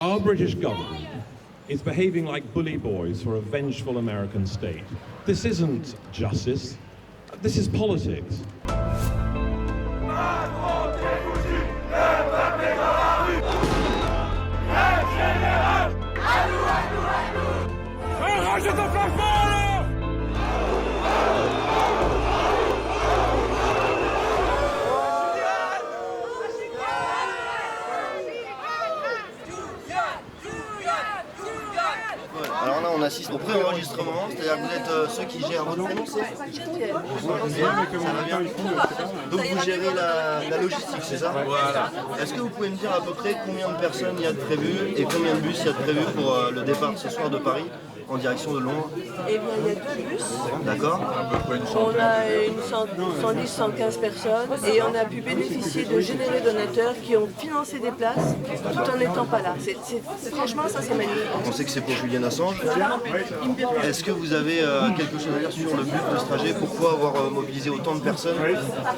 Our British government is behaving like bully boys for a vengeful American state. This isn't justice, this is politics. Alors là, on assiste au pré-enregistrement, c'est-à-dire que vous êtes ceux qui gèrent votre prénom, c'est ça va bien. Donc vous gérez la logistique, c'est ça? Voilà. Est-ce que vous pouvez me dire à peu près combien de personnes il y a de prévues et combien de bus il y a de prévus pour le départ ce soir de Paris en direction de Londres? Eh bien, il y a 2 bus. D'accord. On a une 110-115 personnes et on a pu bénéficier de généreux donateurs qui ont financé des places tout en n'étant pas là. Franchement, ça c'est magnifique. On sait que c'est pour Julian Assange. Est-ce que vous avez quelque chose à dire sur le but de ce trajet? Pourquoi avoir mobilisé autant de personnes?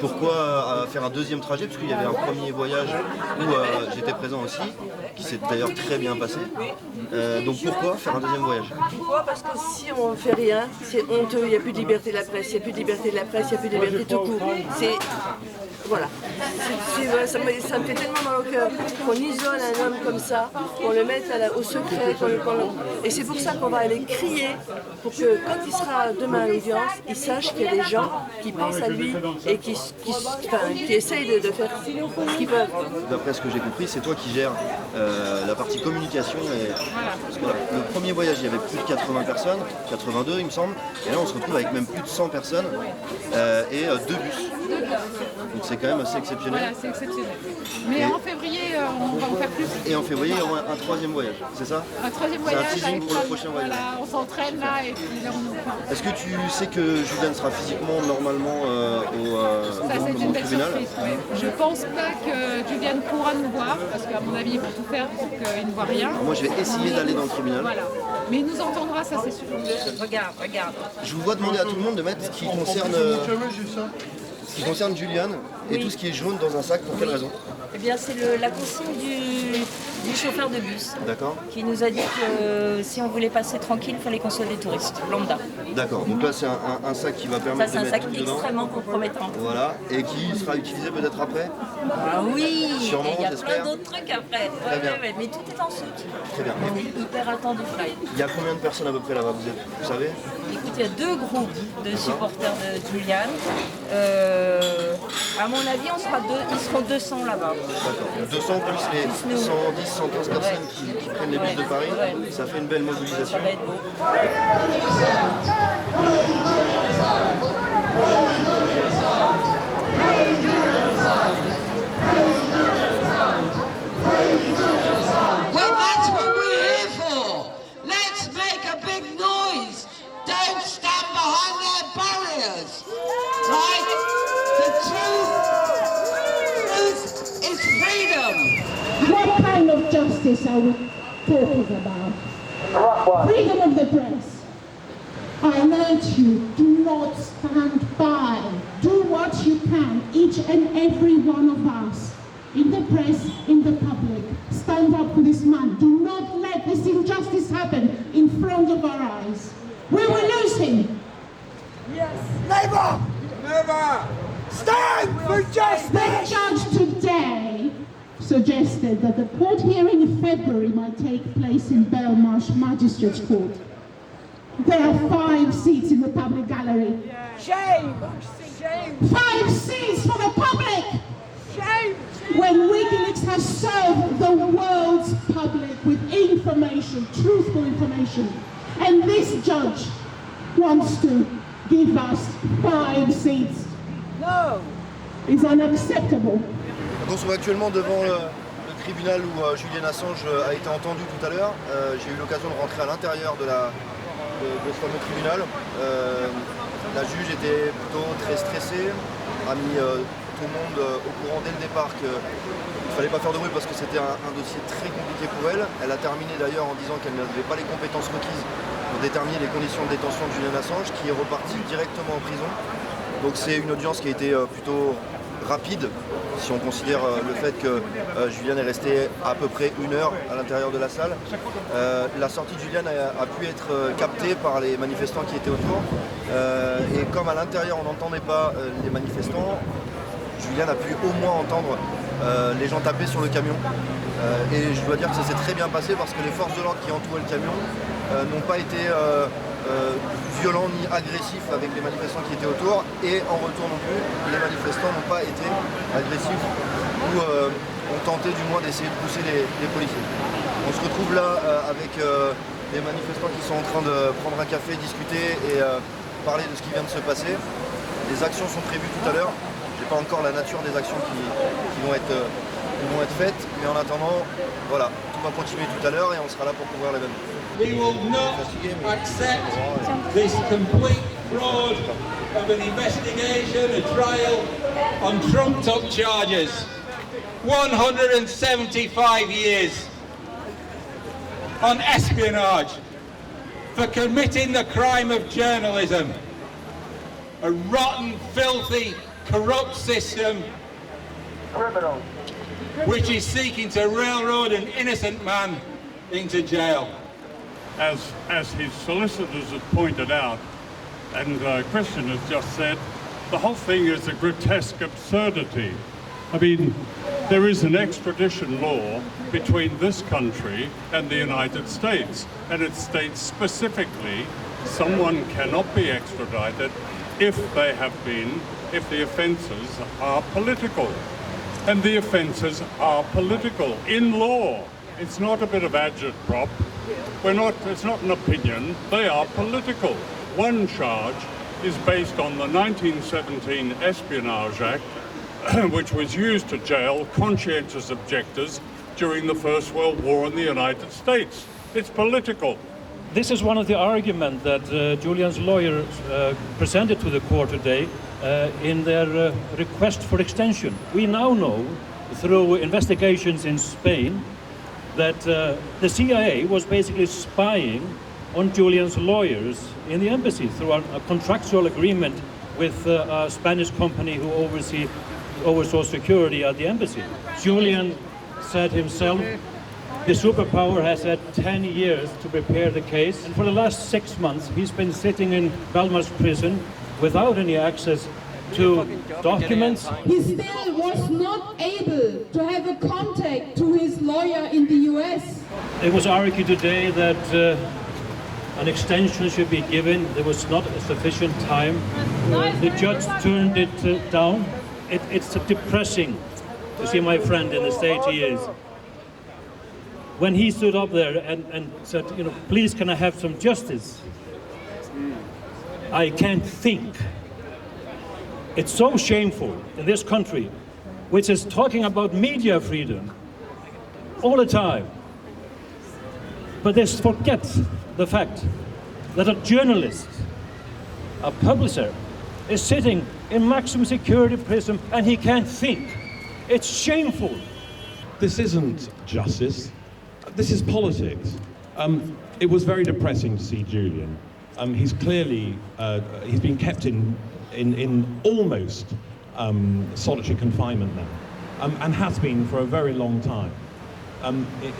Pourquoi faire un deuxième trajet? Parce qu'il y avait un premier voyage où j'étais présent aussi, qui s'est d'ailleurs très bien passé. Donc pourquoi faire un deuxième voyage? Pourquoi? Parce que si on ne fait rien, c'est honteux, il n'y a plus de liberté de la presse, il n'y a plus de liberté de la presse, il n'y a plus de liberté tout court. Voilà. Ça me fait tellement mal au cœur qu'on isole un homme comme ça, qu'on le mette au secret, et c'est pour ça qu'on va aller crier pour que quand il sera demain à l'audience, il sache qu'il y a des gens qui pensent à lui et qui essayent de faire ce qu'ils peuvent. D'après ce que j'ai compris, c'est toi qui gères la partie communication. Parce que, le premier voyage, il y avait plus de 80 personnes, 82 il me semble, et là on se retrouve avec même plus de 100 personnes et 2 bus. Donc c'est quand même assez exceptionnel. Voilà, c'est exceptionnel. Mais en février, on va en faire plus. Et en février, il y aura un troisième voyage, c'est ça? Un troisième voyage. C'est un teasing pour le prochain voyage. Voilà, on s'entraîne là et puis là on... Est-ce que tu sais que Julian sera physiquement normalement Ça, c'est une au belle tribunal? surprise. Oui. Je pense pas que Julian pourra nous voir, parce qu'à mon avis, il va tout faire pour qu'il ne voit rien. Alors moi, je vais essayer d'aller dans le tribunal. Voilà. Mais il nous entendra, ça c'est sûr. Regarde. Je vous vois demander à tout le monde de mettre ce qui concerne Julian et tout ce qui est jaune dans un sac. Pour quelle raison? Eh bien, c'est la consigne du chauffeur de bus D'accord. qui nous a dit que si on voulait passer tranquille, il fallait qu'on soit des touristes, lambda. D'accord. Donc là, c'est un sac qui va Ça, permettre c'est de un mettre sac tout dedans. extrêmement compromettant. Voilà. Et qui sera utilisé peut-être après? Ah oui, Sûrement, et il y a j'espère. plein d'autres trucs après. Très bien. Mais tout est en soute. Très bien. On est hyper attendu, Fly. Il y a combien de personnes à peu près là-bas, vous savez? Écoute, il y a 2 groupes de supporters de Julian. À mon avis, ils seront 200 là-bas. D'accord. 200 plus les 110, 115 personnes qui prennent les bus de Paris, ça fait une belle mobilisation. Ça va être beau. Well, that's what we're here for. Let's make a big noise. Don't stand behind their barriers. Right? The truth is freedom. What kind of justice are we talking about? Freedom of the press. I urge you, do not stand by. Do what you can, each and every one of us, in the press, in the public. Stand up for this man. Do not let this injustice happen in front of our eyes. We will lose him. Never! Stand for justice! The judge today suggested that the court hearing in February might take place in Belmarsh Magistrates Court. There are 5 seats in the public gallery. Shame! Shame! 5 seats for the public! Shame! When WikiLeaks has served the world's public with information, truthful information, and this judge wants to give us 5 seats. No! It's unacceptable. On se trouve actuellement devant le tribunal où Julian Assange a été entendu tout à l'heure. J'ai eu l'occasion de rentrer à l'intérieur de ce fameux tribunal. La juge était plutôt très stressée, a mis tout le monde au courant dès le départ qu'il ne fallait pas faire de bruit parce que c'était un dossier très compliqué pour elle. Elle a terminé d'ailleurs en disant qu'elle n'avait pas les compétences requises pour déterminer les conditions de détention de Julian Assange, qui est reparti directement en prison. Donc c'est une audience qui a été plutôt rapide, si on considère le fait que Julian est resté à peu près 1 heure à l'intérieur de la salle. La sortie de Julian a pu être captée par les manifestants qui étaient autour. Et comme à l'intérieur on n'entendait pas les manifestants, Julian a pu au moins entendre les gens taper sur le camion. Et je dois dire que ça s'est très bien passé parce que les forces de l'ordre qui entouraient le camion n'ont pas été violents ni agressifs avec les manifestants qui étaient autour, et en retour non plus, les manifestants n'ont pas été agressifs ou ont tenté du moins d'essayer de pousser les policiers. On se retrouve là avec des manifestants qui sont en train de prendre un café, discuter et parler de ce qui vient de se passer. Les actions sont prévues tout à l'heure. Je n'ai pas encore la nature des actions qui vont être faites, mais en attendant, voilà, tout va continuer tout à l'heure et on sera là pour couvrir l'événement. We will not accept this complete fraud of an investigation, a trial on trumped-up charges. 175 years on espionage for committing the crime of journalism. A rotten, filthy, corrupt system which is seeking to railroad an innocent man into jail. As his solicitors have pointed out, and Christian has just said, the whole thing is a grotesque absurdity. I mean, there is an extradition law between this country and the United States, and it states specifically someone cannot be extradited if the offences are political. And the offences are political in law. It's not a bit of agitprop. It's not an opinion, they are political. One charge is based on the 1917 Espionage Act, which was used to jail conscientious objectors during the First World War in the United States. It's political. This is one of the arguments that Julian's lawyers presented to the court today in their request for extension. We now know, through investigations in Spain, that the CIA was basically spying on Julian's lawyers in the embassy through a contractual agreement with a Spanish company who oversaw security at the embassy. Julian said himself, the superpower has had 10 years to prepare the case, and for the last 6 months he's been sitting in Belmarsh prison without any access to documents. He still was not able to have a contact to his lawyer in the US. It was argued today that an extension should be given. There was not sufficient time. The judge turned it down. It's depressing to see my friend in the state he is. When he stood up there and said, please can I have some justice? I can't think. It's so shameful in this country, which is talking about media freedom all the time. But they forget the fact that a journalist, a publisher, is sitting in maximum security prison and he can't think. It's shameful. This isn't justice. This is politics. It was very depressing to see Julian. He's clearly he's been kept in almost solitary confinement now, and has been for a very long time.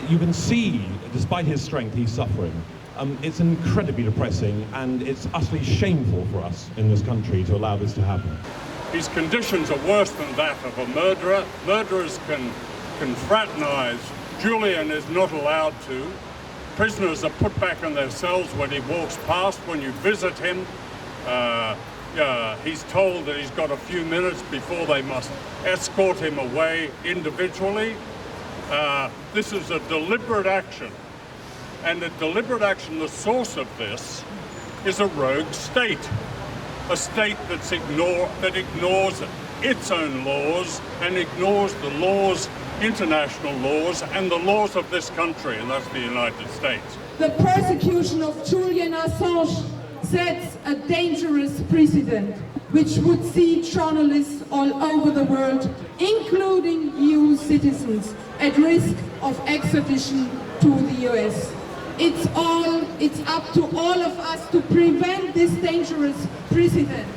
You can see, despite his strength, he's suffering. It's incredibly depressing, and it's utterly shameful for us in this country to allow this to happen. His conditions are worse than that of a murderer. Murderers can fraternize. Julian is not allowed to. Prisoners are put back in their cells when he walks past. When you visit him, he's told that he's got a few minutes before they must escort him away individually. This is a deliberate action. And the deliberate action, the source of this, is a rogue state. A state that ignores its own laws and ignores the laws, international laws, and the laws of this country, and that's the United States. The persecution of Julian Assange sets a dangerous precedent, which would see journalists all over the world, including EU citizens, at risk of extradition to the US. It's up to all of us to prevent this dangerous precedent.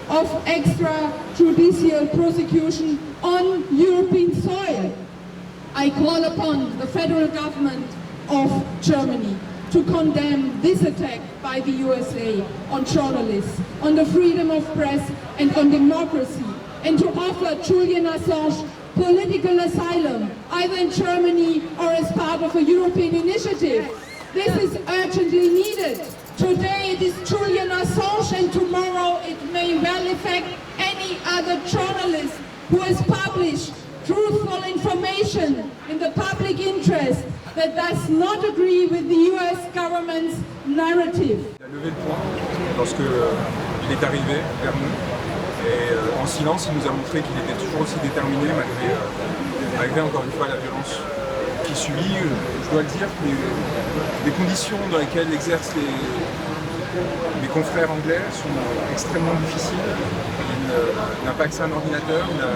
of extrajudicial prosecution on European soil. I call upon the federal government of Germany to condemn this attack by the USA on journalists, on the freedom of press and on democracy, and to offer Julian Assange political asylum, either in Germany or as part of a European initiative. This is urgently needed. Today it is Julian Assange and tomorrow it may well affect any other journalist who has published truthful information in the public interest that does not agree with the US government's narrative. Il a levé le poing lorsque il est arrivé vers nous et en silence il nous a montré qu'il était toujours aussi déterminé malgré encore une fois la violence qui subit. Je dois le dire que les conditions dans lesquelles exercent mes confrères anglais sont extrêmement difficiles. Il n'a pas accès à un ordinateur, il n'a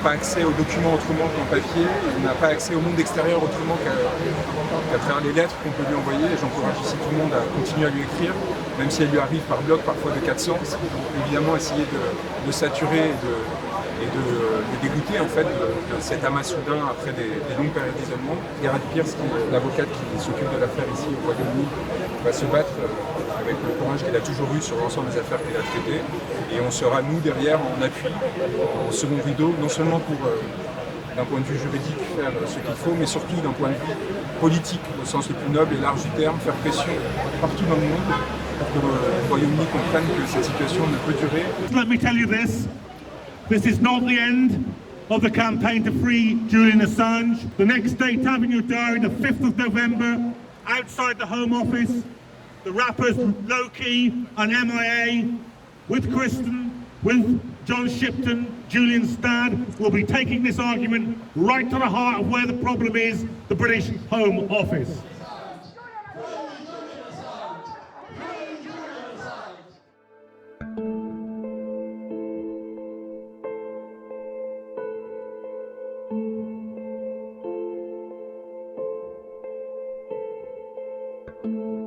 pas accès aux documents autrement qu'en papier, il n'a pas accès au monde extérieur autrement qu'à travers les lettres qu'on peut lui envoyer. Et j'encourage ici tout le monde à continuer à lui écrire, même si elle lui arrive par bloc parfois de 400. Évidemment essayer de saturer et de dégoûter en fait de cet amas soudain après des longues périodes d'isolement. Gerhard Pierce, l'avocate qui s'occupe de l'affaire ici au Royaume-Uni, va se battre avec le courage qu'elle a toujours eu sur l'ensemble des affaires qu'elle a traitées. Et on sera, nous, derrière, en appui, en second rideau, non seulement pour, d'un point de vue juridique, faire ce qu'il faut, mais surtout d'un point de vue politique, au sens le plus noble et large du terme, faire pression partout dans le monde pour que le Royaume-Uni comprenne que cette situation ne peut durer. Let me tell you this. This is not the end of the campaign to free Julian Assange. The next date to have in your diary, the 5th of November, outside the Home Office, the rappers Low-Key and MIA, with Kristen, with John Shipton, Julian Stad, will be taking this argument right to the heart of where the problem is, the British Home Office. Thank you.